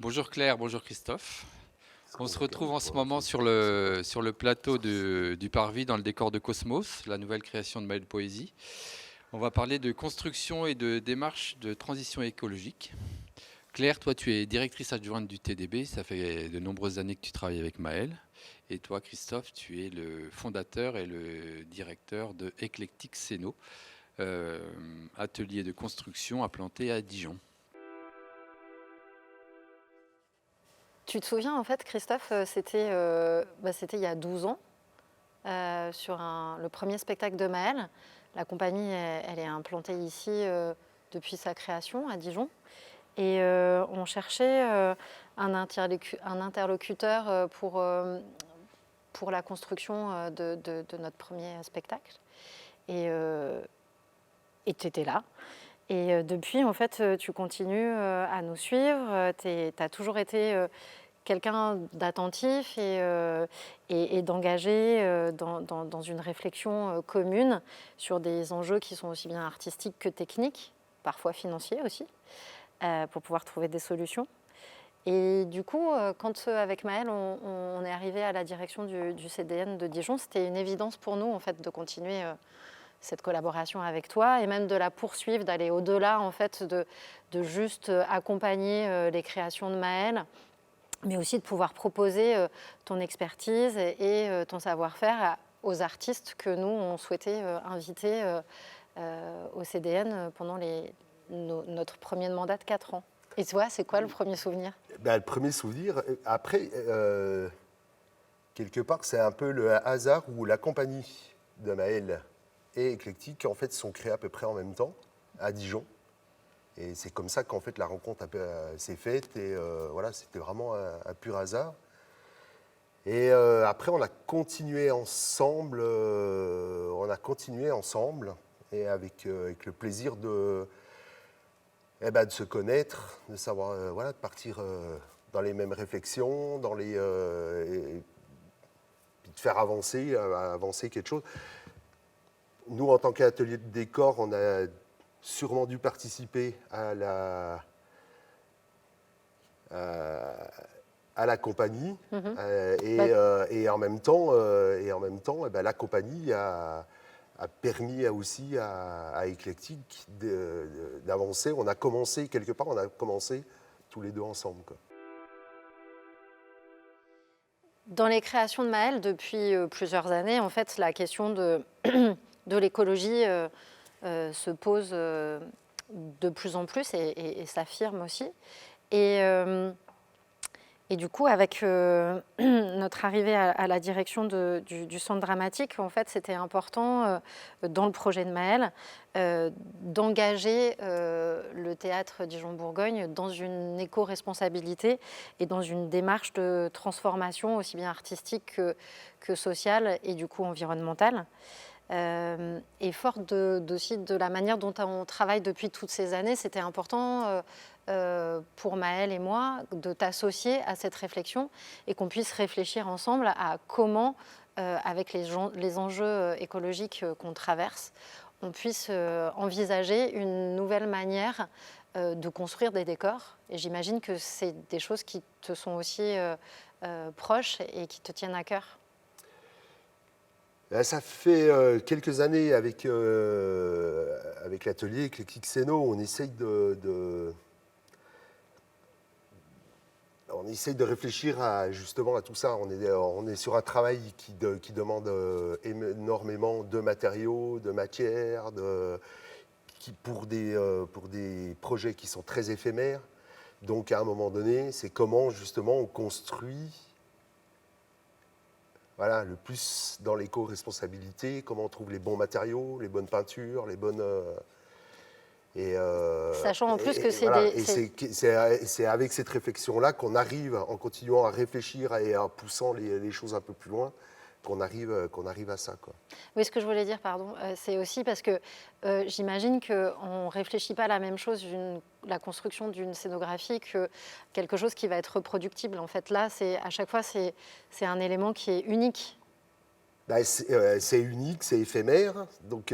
Bonjour Claire, bonjour Christophe. On se retrouve en ce moment sur le plateau du Parvis dans le décor de Cosmos, la nouvelle création de Maëlle Poésie. On va parler de construction et de démarche de transition écologique. Claire, toi tu es directrice adjointe du TDB, ça fait de nombreuses années que tu travailles avec Maëlle. Et toi Christophe, tu es le fondateur et le directeur de Eclectic Céno, euh, atelier de construction implanté à Dijon. Tu te souviens, en fait, Christophe, c'était il y a 12 ans, sur le premier spectacle de Maëlle. La compagnie, elle est implantée ici depuis sa création à Dijon. Et on cherchait un interlocuteur pour la construction de notre premier spectacle. Et tu étais là. Et depuis, en fait, tu continues à nous suivre. Tu as toujours été quelqu'un d'attentif et d'engagé dans une réflexion commune sur des enjeux qui sont aussi bien artistiques que techniques, parfois financiers aussi, pour pouvoir trouver des solutions. Et du coup, quand avec Maëlle, on est arrivé à la direction du CDN de Dijon, c'était une évidence pour nous en fait, de continuer cette collaboration avec toi et même de la poursuivre, d'aller au-delà en fait, de juste accompagner les créations de Maëlle, mais aussi de pouvoir proposer ton expertise et ton savoir-faire aux artistes que nous, on souhaitait inviter au CDN pendant notre premier mandat de 4 ans. Et toi, c'est quoi le premier souvenir? Le premier souvenir, après, quelque part, c'est un peu le hasard où la compagnie de Maëlle et Eclectic, en fait, sont créés à peu près en même temps, à Dijon. Et c'est comme ça qu'en fait la rencontre s'est faite. Et voilà, c'était vraiment un pur hasard. Et après, on a continué ensemble. Et avec le plaisir de se connaître, de savoir, voilà, de partir dans les mêmes réflexions, et puis de faire avancer quelque chose. Nous, en tant qu'atelier de décor, on a sûrement dû participer à la compagnie. Et en même temps, la compagnie a permis aussi à Eclectic d'avancer. On a commencé tous les deux ensemble, quoi. Dans les créations de Maëlle, depuis plusieurs années, en fait, la question de l'écologie se pose de plus en plus et s'affirme aussi. Et du coup, avec notre arrivée à la direction du centre dramatique, en fait, c'était important dans le projet de Maëlle d'engager le théâtre Dijon-Bourgogne dans une éco-responsabilité et dans une démarche de transformation aussi bien artistique que sociale et du coup environnementale. Et forte aussi de la manière dont on travaille depuis toutes ces années, c'était important pour Maëlle et moi de t'associer à cette réflexion et qu'on puisse réfléchir ensemble à comment, avec les enjeux écologiques qu'on traverse, on puisse envisager une nouvelle manière de construire des décors. Et j'imagine que c'est des choses qui te sont aussi proches et qui te tiennent à cœur. Ça fait quelques années avec l'atelier Eclectic Céno, on essaye de réfléchir justement à tout ça. On est sur un travail qui demande énormément de matériaux, de matières, pour des projets qui sont très éphémères. Donc à un moment donné, c'est comment justement on construit, voilà, le plus dans l'éco-responsabilité, comment on trouve les bons matériaux, les bonnes peintures, les bonnes... Sachant en plus que c'est avec cette réflexion-là qu'on arrive, en continuant à réfléchir et en poussant les choses un peu plus loin, qu'on arrive à ça, quoi. Oui, ce que je voulais dire, pardon, c'est aussi parce que j'imagine qu'on ne réfléchit pas à la même chose, la construction d'une scénographie, que quelque chose qui va être reproductible. En fait, là, à chaque fois, c'est un élément qui est unique. C'est unique, c'est éphémère, donc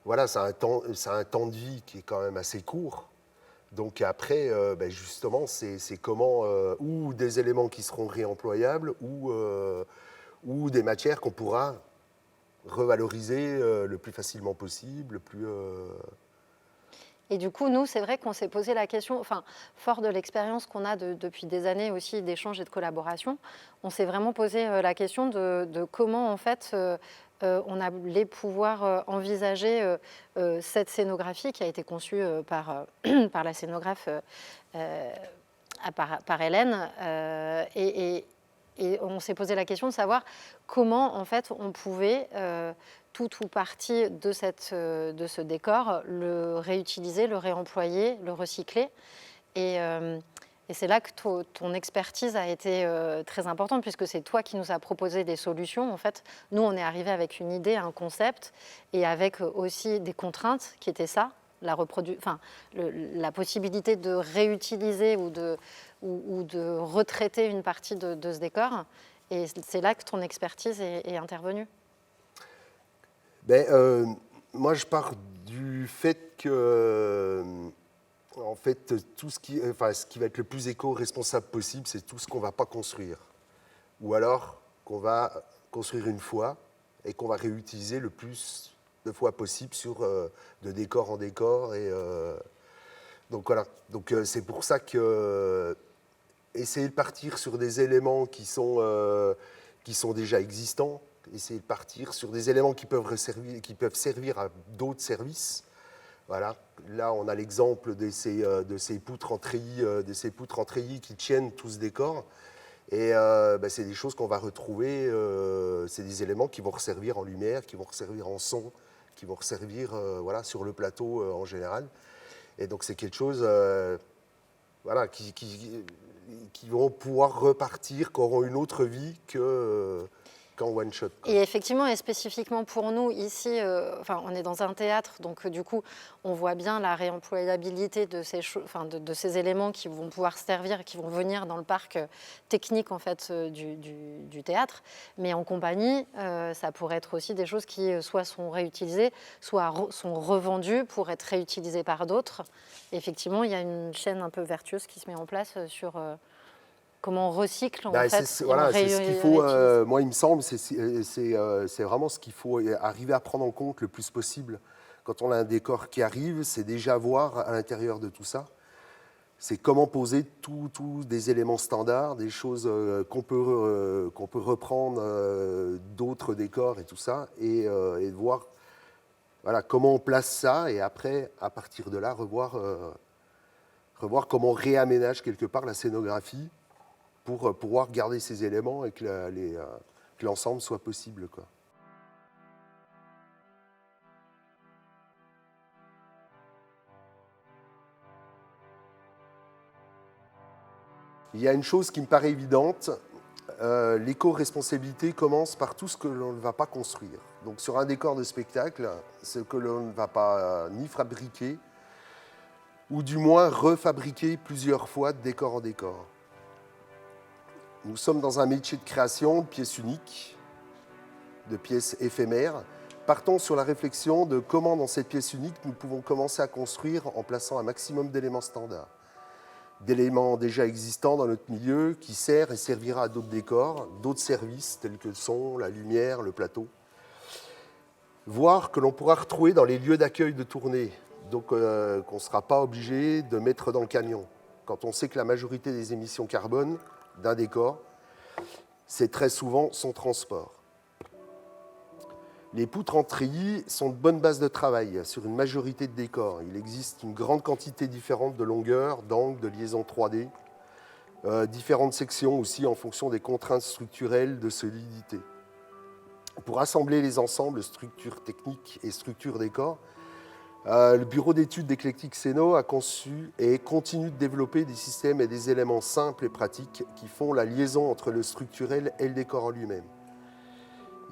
voilà, ça a un temps de vie qui est quand même assez court. Donc après, justement, c'est comment, ou des éléments qui seront réemployables, ou des matières qu'on pourra revaloriser le plus facilement possible, Et du coup, nous, c'est vrai qu'on s'est posé la question, enfin, fort de l'expérience qu'on a depuis des années aussi d'échanges et de collaboration, on s'est vraiment posé la question de comment, en fait, on allait pouvoir envisager cette scénographie qui a été conçue par la scénographe par Hélène. Et on s'est posé la question de savoir comment, en fait, on pouvait tout ou partie de ce décor le réutiliser, le réemployer, le recycler. Et c'est là que ton expertise a été très importante, puisque c'est toi qui nous as proposé des solutions. En fait, nous, on est arrivé avec une idée, un concept, et avec aussi des contraintes qui étaient ça, la possibilité de réutiliser ou de retraiter une partie de ce décor. Et c'est là que ton expertise est intervenue. Moi, je pars du fait que, en fait, ce qui va être le plus éco-responsable possible, c'est tout ce qu'on ne va pas construire. Ou alors qu'on va construire une fois et qu'on va réutiliser le plus de fois possible de décor en décor. Donc voilà. Donc c'est pour ça que essayer de partir sur des éléments qui sont déjà existants, essayer de partir sur des éléments qui peuvent servir à d'autres services. Voilà. Là, on a l'exemple de ces poutres en treillis qui tiennent tout ce décor. Et c'est des choses qu'on va retrouver, c'est des éléments qui vont resservir en lumière, qui vont resservir en son, qui vont resservir sur le plateau en général. Et donc c'est quelque chose qui vont pouvoir repartir, qui auront une autre vie qu'en one shot. Et effectivement, et spécifiquement pour nous, ici, on est dans un théâtre, donc du coup, on voit bien la réemployabilité de ces éléments qui vont pouvoir servir, qui vont venir dans le parc technique en fait, du théâtre. Mais en compagnie, ça pourrait être aussi des choses qui soit sont réutilisées, soit sont revendues pour être réutilisées par d'autres. Et effectivement, il y a une chaîne un peu vertueuse qui se met en place sur... comment on recycle, en fait. C'est ce qu'il faut, moi il me semble, c'est vraiment ce qu'il faut arriver à prendre en compte le plus possible. Quand on a un décor qui arrive, c'est déjà voir à l'intérieur de tout ça, c'est comment poser tous des éléments standards, des choses qu'on peut reprendre d'autres décors et tout ça, et de voir comment on place ça, et après, à partir de là, revoir comment on réaménage quelque part la scénographie, pour pouvoir garder ces éléments et que l'ensemble soit possible, quoi. Il y a une chose qui me paraît évidente, l'éco-responsabilité commence par tout ce que l'on ne va pas construire. Donc sur un décor de spectacle, ce que l'on ne va pas ni fabriquer, ou du moins refabriquer plusieurs fois de décor en décor. Nous sommes dans un métier de création, de pièces uniques, de pièces éphémères. Partons sur la réflexion de comment, dans cette pièce unique, nous pouvons commencer à construire en plaçant un maximum d'éléments standards. D'éléments déjà existants dans notre milieu qui sert et servira à d'autres décors, d'autres services tels que le son, la lumière, le plateau. Voire que l'on pourra retrouver dans les lieux d'accueil de tournée, donc qu'on ne sera pas obligé de mettre dans le camion. Quand on sait que la majorité des émissions carbone d'un décor, c'est très souvent son transport. Les poutres en treillis sont de bonnes bases de travail sur une majorité de décors. Il existe une grande quantité différente de longueurs, d'angles, de liaisons 3D, différentes sections aussi en fonction des contraintes structurelles de solidité. Pour assembler les ensembles structures techniques et structures décors, le bureau d'études d'Eclectic Céno a conçu et continue de développer des systèmes et des éléments simples et pratiques qui font la liaison entre le structurel et le décor en lui-même.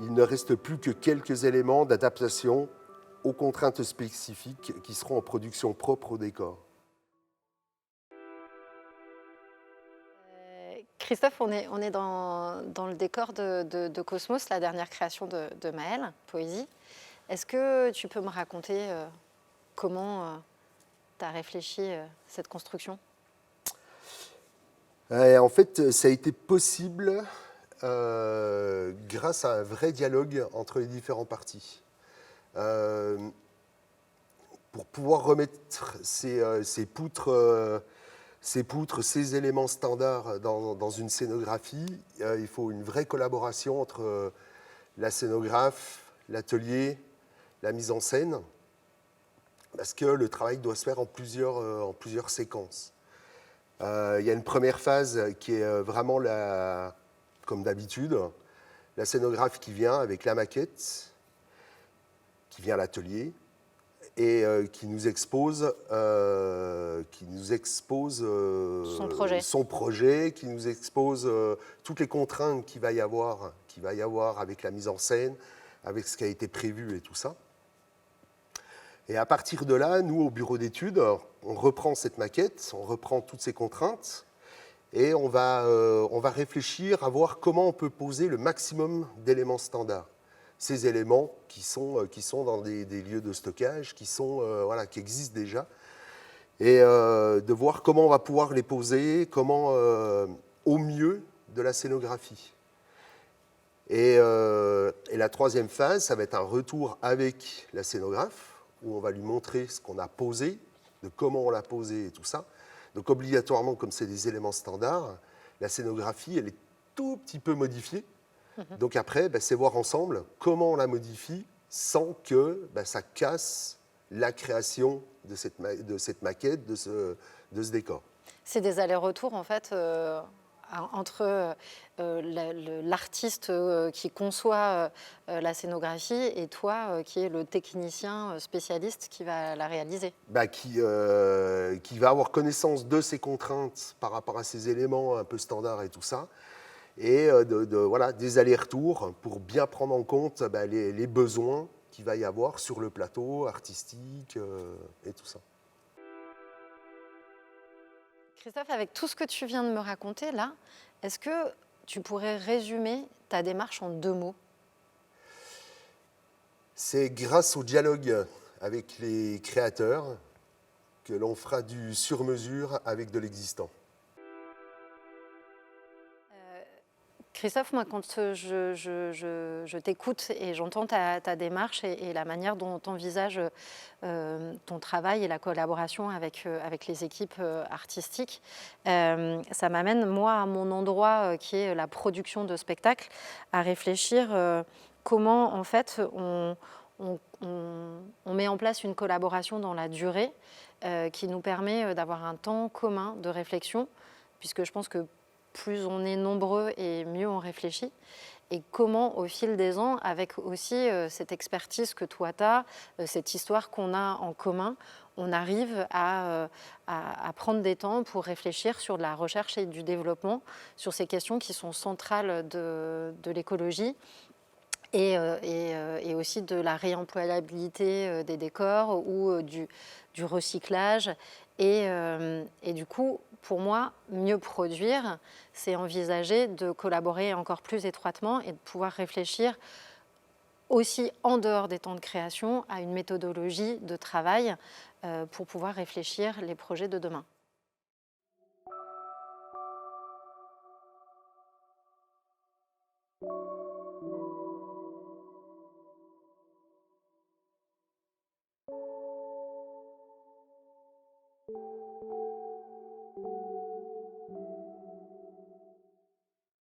Il ne reste plus que quelques éléments d'adaptation aux contraintes spécifiques qui seront en production propre au décor. Christophe, on est dans le décor de Cosmos, la dernière création de Maëlle, Poésie. Est-ce que tu peux me raconter comment tu as réfléchi cette construction? En fait, ça a été possible grâce à un vrai dialogue entre les différents parties. Pour pouvoir remettre ces poutres, ces éléments standards dans une scénographie, il faut une vraie collaboration entre la scénographe, l'atelier, la mise en scène, parce que le travail doit se faire en plusieurs séquences. Il y a une première phase qui est vraiment, comme d'habitude, la scénographe qui vient avec la maquette, qui vient à l'atelier, et qui nous expose son projet, qui nous expose toutes les contraintes qu'il va y avoir avec la mise en scène, avec ce qui a été prévu et tout ça. Et à partir de là, nous, au bureau d'études, on reprend cette maquette, on reprend toutes ces contraintes, et on va réfléchir à voir comment on peut poser le maximum d'éléments standards. Ces éléments qui sont dans des lieux de stockage, qui existent déjà, et de voir comment on va pouvoir les poser, au mieux de la scénographie. Et la troisième phase, ça va être un retour avec la scénographe, où on va lui montrer ce qu'on a posé, de comment on l'a posé et tout ça. Donc obligatoirement, comme c'est des éléments standards, la scénographie, elle est tout petit peu modifiée. Donc après, c'est voir ensemble comment on la modifie sans que ça casse la création de cette maquette, de ce décor. C'est des allers-retours en fait entre l'artiste qui conçoit la scénographie et toi qui es le technicien spécialiste qui va la réaliser. Qui va avoir connaissance de ces contraintes par rapport à ces éléments un peu standards et tout ça. Et des allers-retours pour bien prendre en compte les besoins qu'il va y avoir sur le plateau artistique et tout ça. Christophe, avec tout ce que tu viens de me raconter là, est-ce que tu pourrais résumer ta démarche en 2 mots? C'est grâce au dialogue avec les créateurs que l'on fera du sur-mesure avec de l'existant. Christophe, moi, quand je t'écoute et j'entends ta démarche et la manière dont tu envisages ton travail et la collaboration avec les équipes artistiques, ça m'amène, moi, à mon endroit qui est la production de spectacles, à réfléchir comment, en fait, on met en place une collaboration dans la durée qui nous permet d'avoir un temps commun de réflexion, puisque je pense que plus on est nombreux et mieux on réfléchit. Et comment, au fil des ans, avec aussi cette expertise que toi tu as, cette histoire qu'on a en commun, on arrive à prendre des temps pour réfléchir sur de la recherche et du développement, sur ces questions qui sont centrales de l'écologie et aussi de la réemployabilité des décors ou du recyclage. Et du coup, pour moi, mieux produire, c'est envisager de collaborer encore plus étroitement et de pouvoir réfléchir aussi en dehors des temps de création à une méthodologie de travail pour pouvoir réfléchir les projets de demain.